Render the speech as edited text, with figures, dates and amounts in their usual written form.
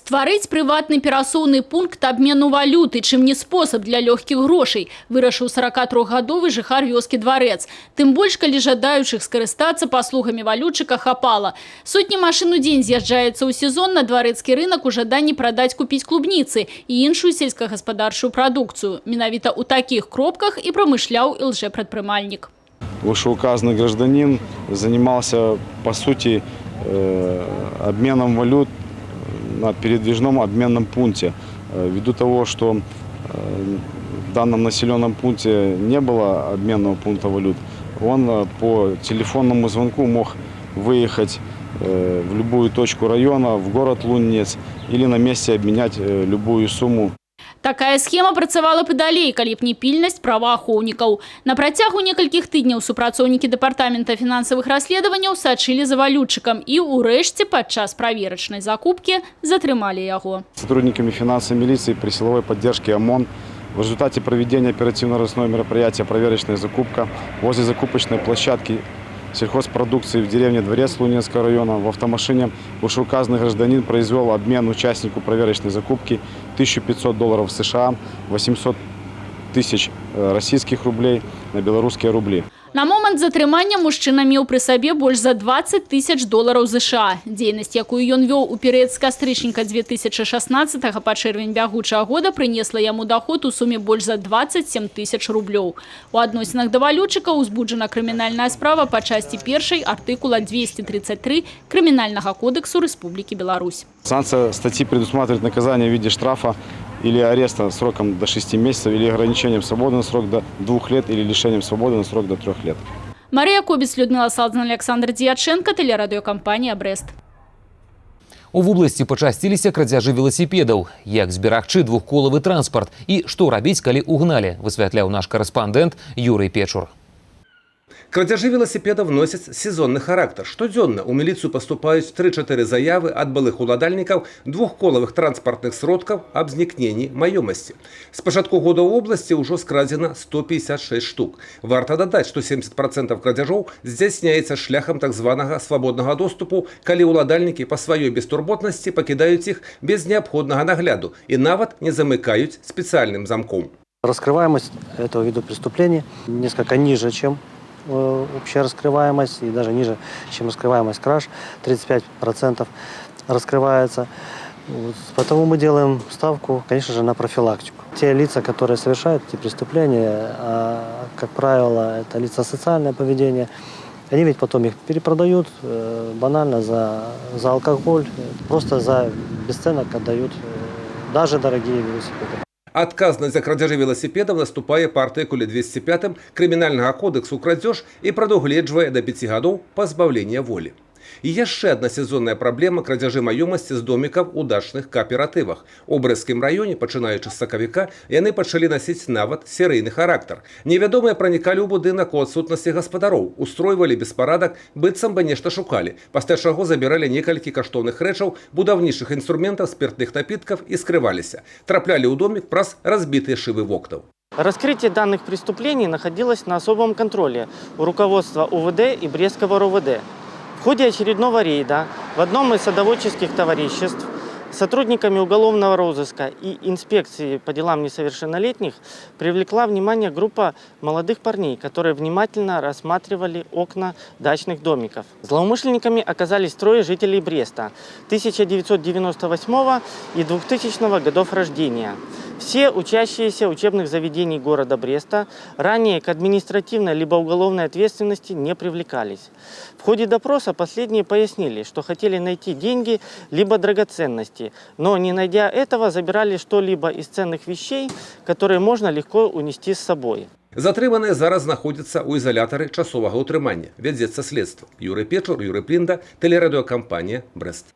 Стварыць прыватны перасоўны пункт абмену валюты, чым не спосаб для лёгкіх грошай, вырашыў 43-гадовы жыхар вёскі Дварэц. Тым больш, калі жадаючых скарыстацца паслугамі валютчыка хапала. Сотні машын у дзень з'язджаецца ў сезон на дварэцкі рынок у жаданні прадаць купіць клубніцы і іншую сельскагаспадарчую прадукцыю. Менавіта ў такіх кропках і прамышляў і лжэпрадпрымальнік. Вышеуказанный гражданин занимался, по сути, обменом валют на передвижном обменном пункте. Ввиду того, что в данном населенном пункте не было обменного пункта валют, он по телефонному звонку мог выехать в любую точку района, в город Луннец, или на месте обменять любую сумму. Такая схема працавала б і далей, калі б не пільнасць праваахоўнікаў. На працягу некалькіх тыдняў супрацоўнікі дэпартамента фінансавых расследаванняў сачылі за валютчыкам і ўрэшце падчас праверачнай закупкі затрымалі яго. Сотрудниками финансовой милиции при силовой поддержке ОМОН в результате проведения оперативно-розыскного мероприятия «Проверочная закупка» возле закупочной площадки сельхозпродукции в деревне Дворец Лунецкого района в автомашине вышеуказанный гражданин произвел обмен участнику проверочной закупки $1500 США, 800 тысяч российских рублей на белорусские рубли. На момент затрымання мужчына меў пры сабе больш за 20 тысяч долараў США. Дзейнасць, якую ён вёў у перыяд з кастрычніка 2016 па чэрвень бягучага года, прынесла яму доход у суме больш за 27 тысяч рублёў. У адносінах да валютчыка ўзбуджана крымінальная справа па часці 1 артыкула 233 Крымінальнага кодексу Республики Беларусь. Санкция статьи предусматривает наказание в виде штрафа или ареста сроком до 6 месяцев, или ограничением свободы на срок до 2 лет, или лишением свободы на срок до 3 лет. Мария Кобец, Людмила Салдзан, Александр Дьяченко, телерадиокомпания «Брест». У вобласці пачасціліся крадзяжы веласіпедаў. Як зберагчы двухколавы транспарт і што рабіць, калі угналі, высвятляў наш корэспандэнт Юрий Печур. Крадзяжы велосипедов носят сезонный характер. Штодзённа у милицию поступают 3-4 заявы от былых уладальников двухколовых транспортных сродков об зникнении маёмасці. С пачатку года в области уже скрадзена 156 штук. Варто додать, что 70% крадзяжоў здзяйсняецца шляхом так званого свободного доступу, калі уладальники по своей бестурботности покидают их без необходного нагляду и нават не замыкают специальным замком. Раскрываемость этого вида преступления несколько ниже, чем общая раскрываемость, и даже ниже, чем раскрываемость краж. 35% раскрывается. Поэтому мы делаем ставку, конечно же, на профилактику. Те лица, которые совершают эти преступления, как правило, это лица социальное поведение, они ведь потом их перепродают банально за алкоголь, просто за бесценок отдают даже дорогие велосипеды. Адказнасць за крадзяжы велосипедов наступае па артыкуле 205 Крымінальнага кодексу крадзеж і прадугледжвае до 5 гадоў пазбаўлення волі. И яшчэ одна сезонная проблема крадзяжы маёмасці з домиков у дачных кооперативах. У Брэсцкім раёне, пачынаючы з сакавіка, яны пачалі насіць нават серыйны характар. Невядомыя пранікалі ў будынак у адсутнасці гаспадароў, устройвалі беспарадак, быццам бы нешта шукалі, пасля чаго забіралі некалькі каштоўных рэчаў, будаўнічых інструментаў, спиртных напитков і скрываліся. Траплялі ў домик праз разбітыя шывы вокнаў. Раскрытие данных преступлений находилось на особом контроле у руководства УВД и Брестского РОВД. В ходе очередного рейда в одном из садоводческих товариществ сотрудниками уголовного розыска и инспекции по делам несовершеннолетних привлекла внимание группа молодых парней, которые внимательно рассматривали окна дачных домиков. Злоумышленниками оказались 3 жителей Бреста 1998 и 2000 годов рождения. Все учащиеся учебных заведений города Бреста ранее к административной либо уголовной ответственности не привлекались. В ходе допроса последние пояснили, что хотели найти деньги либо драгоценности, но не найдя этого, забирали что-либо из ценных вещей, которые можно легко унести с собой. Затрыманыя зараз знаходзяцца ў изолятары часовага ўтрымання. Вядзецца следства. Юрий Печур, Юрий Плинда, телерадиокомпания «Брест».